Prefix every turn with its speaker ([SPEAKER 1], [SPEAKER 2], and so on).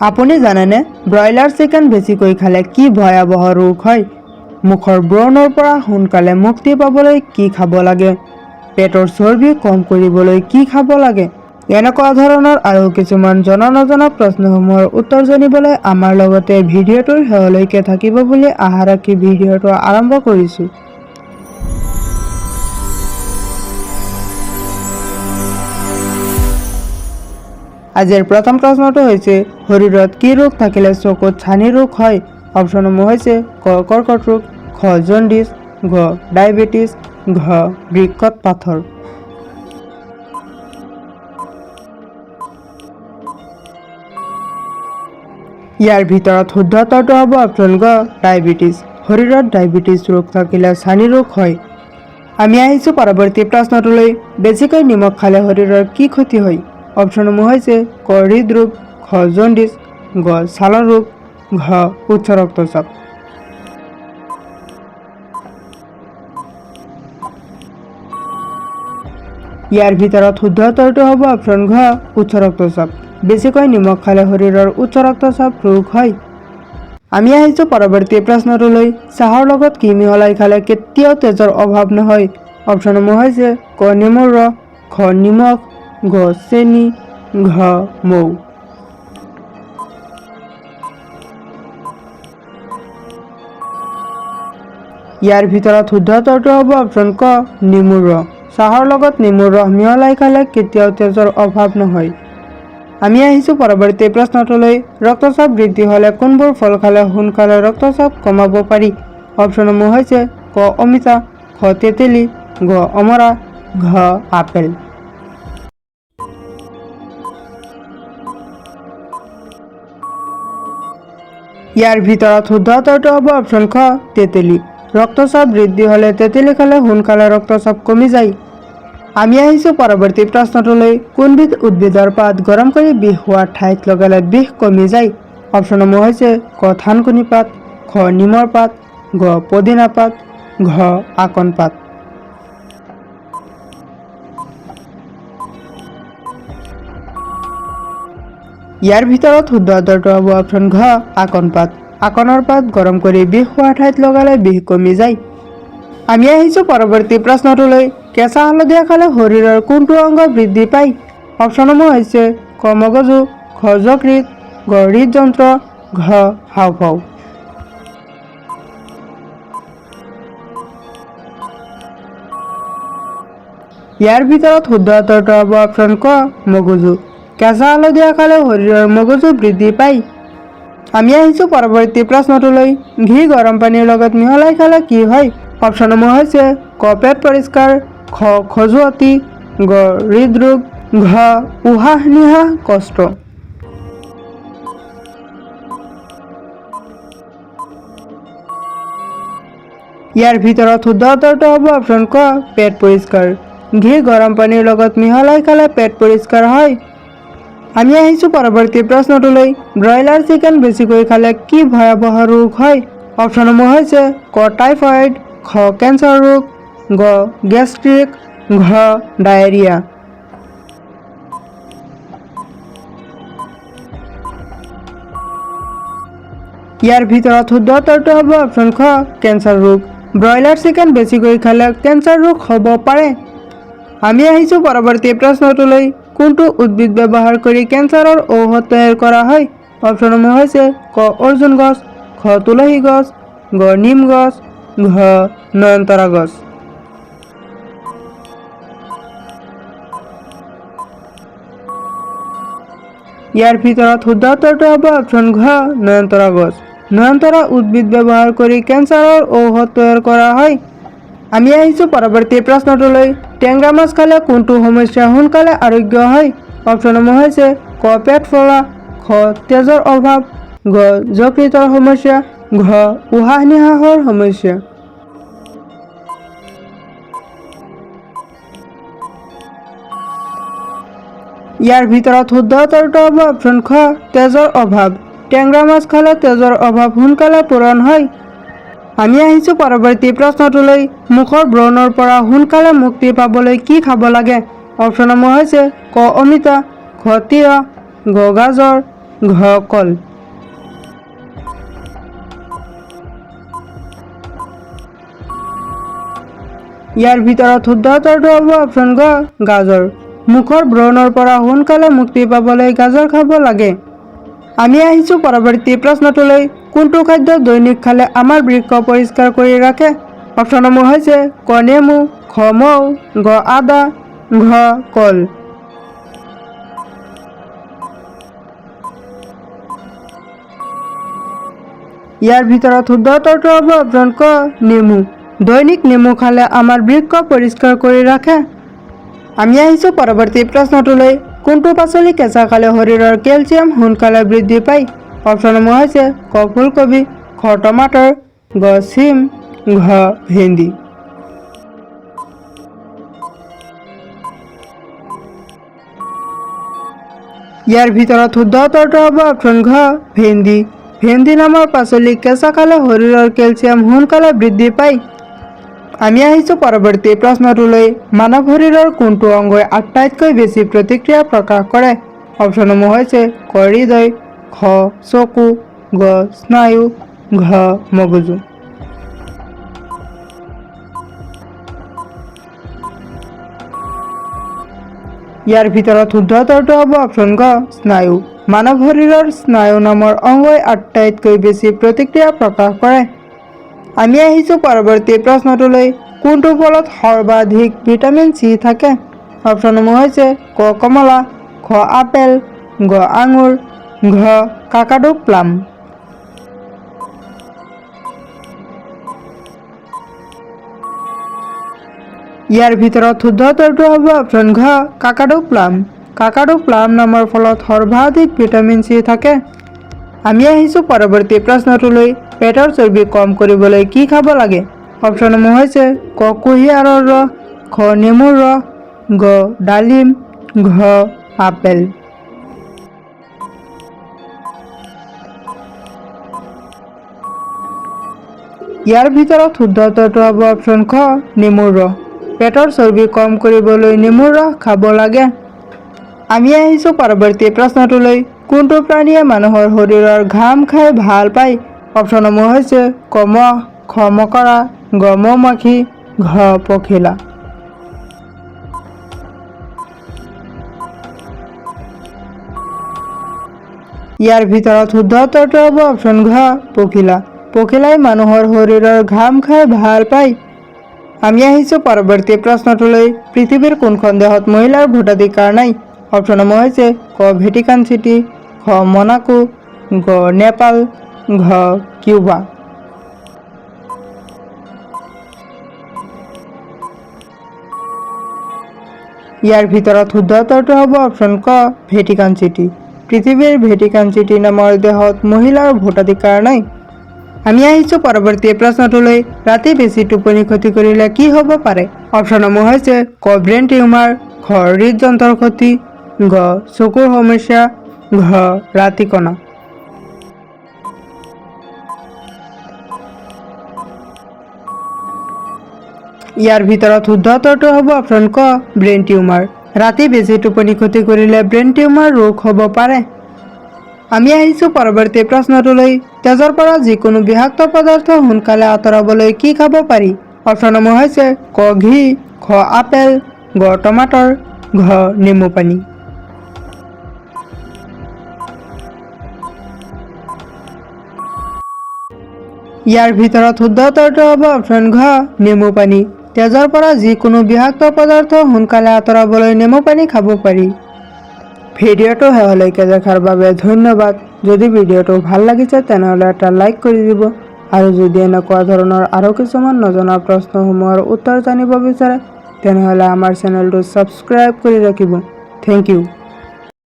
[SPEAKER 1] আপুনি জানেনে broiler chicken বেছিকৈ খালে কি ভয়াৱহ ৰোগ হয়? মুখৰ ব্ৰণৰ পৰা সোনকালে মুক্তি পাবলৈ কি খাব লাগে? পেটৰ চৰ্বি কম কৰিবলৈ কি খাব লাগে? এনেকুৱা ধৰণৰ আৰু কিছুমান জনা নজনা প্ৰশ্নসমূহৰ উত্তৰ জানিবলৈ আমাৰ লগতে ভিডিঅ'টোৰ শেষলৈকে থাকিব বুলি আশা ৰাখি ভিডিঅ'টো আৰম্ভ কৰিছোঁ। আজিৰ প্ৰথম প্ৰশ্নটো হৈছে শৰীৰত কি ৰোগ থাকিলে চকুত ছানি ৰোগ হয়? অপশ্যনসমূহ হৈছে ক কৰ্কট ৰোগ, খ জণ্ডিছ, ঘ ডায়েবেটিছ, ঘ বৃক্কত পাথৰ। ইয়াৰ ভিতৰত শুদ্ধ উত্তৰটো হ'ব অপশ্যন গ ডায়েবেটিছ। শৰীৰত ডায়েবেটিছ ৰোগ থাকিলে ছানি ৰোগ হয়। আমি আহিছোঁ পৰৱৰ্তী প্ৰশ্নটোলৈ। বেছিকৈ নিমখ খালে শৰীৰৰ কি ক্ষতি হয়? অপশ্যনসমূহ হৈছে ক হৃদৰোগ, খ জণ্ডিছ, গ ছালৰ ৰোগ, ঘ উচ্চ ৰক্তচাপ। ইয়াৰ ভিতৰত শুদ্ধ উত্তৰটো হ'ব অপশ্যন ঘ উচ্চ ৰক্তচাপ। বেছিকৈ নিমখ খালে শৰীৰৰ উচ্চ ৰক্তচাপ ৰোগ হয়। আমি আহিছোঁ পৰৱৰ্তী প্ৰশ্নটোলৈ। চাহৰ লগত কি মিহলাই খালে কেতিয়াও তেজৰ অভাৱ নহয়? অপশ্যনসমূহ হৈছে ক নেমুৰ ৰস, খ নিমখ, ঘ চেনি, ঘ মৌ। ইয়াৰ ভিতৰত শুদ্ধ উত্তৰটো হ'ব অপশ্যন ক নেমুৰ ৰস। চাহৰ লগত নেমুৰ ৰস মিহলাই খালে কেতিয়াও তেজৰ অভাৱ নহয়। আমি আহিছোঁ পৰৱৰ্তী প্ৰশ্নটোলৈ। ৰক্তচাপ বৃদ্ধি হ'লে কোনবোৰ ফল খালে সোনকালে ৰক্তচাপ কমাব পাৰি? অপশ্যনসমূহ হৈছে ক অমিতা, খ তেঁতেলী, ঘ অমৰা, ঘ আপেল। ইয়াৰ ভিতৰত শুদ্ধ উত্তৰটো হ'ব অপশ্যন খ তেঁতেলী। ৰক্তচাপ বৃদ্ধি হ'লে তেঁতেলী খালে সোনকালে ৰক্তচাপ কমি যায়। আমি আহিছোঁ পৰৱৰ্তী প্ৰশ্নটোলৈ। কোনবিধ উদ্ভিদৰ পাত গৰম কৰি বিষ হোৱা ঠাইত লগালে বিষ কমি যায়? অপশ্যনসমূহ হৈছে ক থানকুনি পাত, খ নিমৰ পাত, ঘ পদিনা পাত, ঘ আকন পাত। ইয়াৰ ভিতৰত শুদ্ধ উত্তৰটো হ'ব অপশ্যন ঘ আকন পাত। আকনৰ পাত গৰম কৰি বিষ হোৱা ঠাইত লগালে বিষ কমি যায়। আমি আহিছোঁ পৰৱৰ্তী প্ৰশ্নটোলৈ। কেঁচা হালধীয়া খালে শৰীৰৰ কোনটো অংগ বৃদ্ধি পায়? অপশ্যনসমূহ হৈছে ক মগজু, খ যকৃত, ঘ হৃদযন্ত্ৰ, ঘ হাঁওফাঁও। ইয়াৰ ভিতৰত শুদ্ধ উত্তৰটো হ'ব অপশ্যন ক মগজু। কেঁচা হালধীয়া খালে শৰীৰৰ মগজু বৃদ্ধি পায়। আমি আহিছোঁ পৰৱৰ্তী প্ৰশ্নটোলৈ। ঘি গৰম পানীৰ লগত মিহলাই খালে কি হয়? অপশ্যনসমূহ হৈছে ক পেট পৰিষ্কাৰ, খ খজুৱতি, ঘ হৃদৰোগ, ঘ উশাহ নিশাহ কষ্ট। ইয়াৰ ভিতৰত শুদ্ধ উত্তৰটো হ'ব অপশ্যন ক পেট পৰিষ্কাৰ। ঘি গৰম পানীৰ লগত মিহলাই খালে পেট পৰিষ্কাৰ হয়। আমি আহিছোঁ পৰৱৰ্তী প্ৰশ্নটোলৈ। ব্ৰইলাৰ চিকেন বেছিকৈ খালে কি ভয়াৱহ ৰোগ হয়? অপশ্যনসমূহ হৈছে ক টাইফয়েড, খ কেঞ্চাৰ ৰোগ, ঘ গেষ্ট্ৰিক, ঘ ডায়েৰিয়া। ইয়াৰ ভিতৰত শুদ্ধ উত্তৰটো হ'ব অপশ্যন খ কেঞ্চাৰ ৰোগ। ব্ৰইলাৰ চিকেন বেছিকৈ খালে কেঞ্চাৰ ৰোগ হ'ব পাৰে। আমি আহিছোঁ পৰৱৰ্তী প্ৰশ্নটোলৈ। কোনটো উদ্ভিদ ব্যৱহাৰ কৰি কেঞ্চাৰৰ ঔষধ তৈয়াৰ কৰা হয়? অপশ্যনসমূহ হৈছে ক অৰ্জুন গছ, খ তুলসী গছ, ঘ নিম গছ, ঘ নয়নতৰা গছ। ইয়াৰ ভিতৰত শুদ্ধ উত্তৰটো হ'ব অপশ্যন ঘ নয়নতৰা গছ। নয়নতৰা উদ্ভিদ ব্যৱহাৰ কৰি কেঞ্চাৰৰ ঔষধ তৈয়াৰ কৰা হয়। আমি আহিছোঁ পৰৱৰ্তী প্ৰশ্নটোলৈ। টেঙা মাছ খালে কোনটো সমস্যা সোনকালে আৰোগ্য হয়? অপশ্যনসমূহ হৈছে ক পেট ফুলা, খ তেজৰ অভাৱ, ঘ যকৃতৰ সমস্যা, ঘ উশাহ নিশাহৰ সমস্যা। ইয়াৰ ভিতৰত শুদ্ধ উত্তৰটো হ'ব অপশ্যন খ তেজৰ অভাৱ। টেঙা মাছ খালে তেজৰ অভাৱ সোনকালে পূৰণ হয়। আমি আহিছোঁ পৰৱৰ্তী প্ৰশ্নটোলৈ। মুখৰ ব্ৰণৰ পৰা সোনকালে মুক্তি পাবলৈ কি খাব লাগে? অপশ্যনসমূহ হৈছে ক অমিতা, খ তিয়হ, ঘ গাজৰ, ঘ কল। ইয়াৰ ভিতৰত শুদ্ধ উত্তৰটো হ'ব অপশ্যন ঘ গাজৰ। মুখৰ ব্ৰণৰ পৰা সোনকালে মুক্তি পাবলৈ গাজৰ খাব লাগে। আমি আহিছোঁ পৰৱৰ্তী প্ৰশ্নটোলৈ। কোনটো খাদ্য দৈনিক খালে আমাৰ বৃক্ক পৰিষ্কাৰ কৰি ৰাখে? অপশ্যনসমূহ হৈছে ক নেমু, খ মৌ, গ আদা, ঘ কল। ইয়াৰ ভিতৰত শুদ্ধ উত্তৰটো হ'ব অপশ্যন ক নেমু। দৈনিক নেমু খালে আমাৰ বৃক্ক পৰিষ্কাৰ কৰি ৰাখে। আমি আহিছোঁ পৰৱৰ্তী প্ৰশ্নটোলৈ। কোনটো পাচলি কেঁচা খালে শৰীৰৰ কেলছিয়াম সোনকালে বৃদ্ধি পায়? অপশ্যনসমূহ হৈছে ক ফুলকবি, খ টমাटर, গ শিম, ঘ ভেন্দি। ইয়াৰ ভিতৰত শুদ্ধ উত্তৰটো হ'ব অপশ্যন ঘ ভেন্দি। ভেন্দি নামৰ পাচলি কেঁচা খালে শৰীৰৰ কেলছিয়াম সোনকালে বৃদ্ধি পায়। আমি আহিছোঁ পৰৱৰ্তী প্ৰশ্নটোলৈ। মানৱ শৰীৰৰ কোনটো অংগই আটাইতকৈ বেছি প্ৰতিক্ৰিয়া প্ৰকাশ কৰে? অপশ্যনসমূহ হৈছে ক হৃদয়, খ চকু, গ স্নায়ু, ঘ মগজু। ইয়াৰ ভিতৰত শুদ্ধ উত্তৰটো হ'ব অপশ্যন গ স্নায়ু। মানৱ শৰীৰৰ স্নায়ু নামৰ অংগই আটাইতকৈ বেছি প্ৰতিক্ৰিয়া প্ৰকাশ কৰে। আমি আহিছোঁ পৰৱৰ্তী প্ৰশ্নটোলৈ। কোনটো ফলত সৰ্বাধিক ভিটামিন চি থাকে? অপশ্যনসমূহ হৈছে ক কমলা, খ আপেল, গ আঙুৰ, ঘ কাকাডু প্লাম। ইয়াৰ ভিতৰত শুদ্ধ উত্তৰটো হ'ব অপশ্যন ঘ কাকাডু প্লাম। কাকাডু প্লাম নামৰ ফলত সৰ্বাধিক ভিটামিন চি থাকে। আমি আহিছোঁ পৰৱৰ্তী প্ৰশ্নটোলৈ। পেটৰ চৰ্বি কম কৰিবলৈ কি খাব লাগে? অপশ্যনসমূহ হৈছে ক কুঁহিয়াৰৰ ৰস, খ নেমুৰ ৰস, গ ডালিম, ঘ আপেল। ইয়াৰ ভিতৰত শুদ্ধ উত্তৰটো হ'ব অপশ্যন খ নেমুৰ ৰস। পেটৰ চৰ্বি কম কৰিবলৈ নেমুৰ ৰস খাব লাগে। আমি আহিছোঁ পৰৱৰ্তী প্ৰশ্নটোলৈ। কোনটো প্ৰাণীয়ে মানুহৰ শৰীৰৰ ঘাম খাই ভাল পায়? অপশ্যনসমূহ হৈছে ক মহ, খ মকৰা, গ মৌমাখি, ঘ পখিলা। ইয়াৰ ভিতৰত শুদ্ধ উত্তৰটো হ'ব অপশ্যন ঘ পখিলা। পখিলাই মানুহৰ শৰীৰৰ ঘাম খাই ভাল পায়। আমি আহিছোঁ পৰৱৰ্তী প্ৰশ্নটোলৈ। পৃথিৱীৰ কোনখন দেশত মহিলাৰ ভোটাধিকাৰ নাই? অপশ্যনসমূহ হৈছে ক ভেটিকান চিটি, খ মনাকো, গ নেপাল, ঘ কিউবা। ইয়াৰ ভিতৰত শুদ্ধ উত্তৰটো হ'ব অপশ্যন ক ভেটিকান চিটি। পৃথিৱীৰ ভেটিকান চিটি নামৰ দেশত মহিলাৰ ভোটাধিকাৰ নাই। আমি আহিছোঁ পৰৱৰ্তী প্ৰশ্নটোলৈ। ৰাতি বেছি টোপনি ক্ষতি কৰিলে কি হ'ব পাৰে? অপশ্যনসমূহ হৈছে ক ব্ৰেইন টিউমাৰ, খ হৃদযন্ত্ৰৰ ক্ষতি, গ চকুৰ সমস্যা, ঘ ৰাতিকণা। ইয়াৰ ভিতৰত শুদ্ধ উত্তৰটো হ'ব অপশ্যন ক ব্ৰেইন টিউমাৰ। ৰাতি বেছি টোপনি ক্ষতি কৰিলে ব্ৰেইন টিউমাৰ ৰোগ হ'ব পাৰে। আমি আহিছোঁ পৰৱৰ্তী প্ৰশ্নটোলৈ। তেজৰ পৰা যিকোনো বিষাক্ত পদাৰ্থ সোনকালে আঁতৰাবলৈ কি খাব পাৰি? অপশ্যনসমূহ হৈছে ক ঘি, খ আপেল, গ টমাटर, ঘ নেমু পানী। ইয়াৰ ভিতৰত শুদ্ধ উত্তৰটো হ'ব অপশ্যন ঘ নেমু পানী। তেজৰ পৰা যিকোনো বিষাক্ত পদাৰ্থ সোনকালে আঁতৰাবলৈ নেমু পানী খাব পাৰি। ভিডিঅ'টো শেষলৈকে দেখাৰ বাবে ধন্যবাদ। যদি ভিডিঅ'টো ভাল লাগিছে তেনেহ'লে এটা লাইক কৰি দিব আৰু যদি এনেকুৱা ধৰণৰ আৰু কিছুমান নজনা প্ৰশ্নসমূহৰ উত্তৰ জানিব বিচাৰে তেনেহ'লে আমাৰ চেনেলটো ছাবস্ক্ৰাইব কৰি ৰাখিব। Thank U.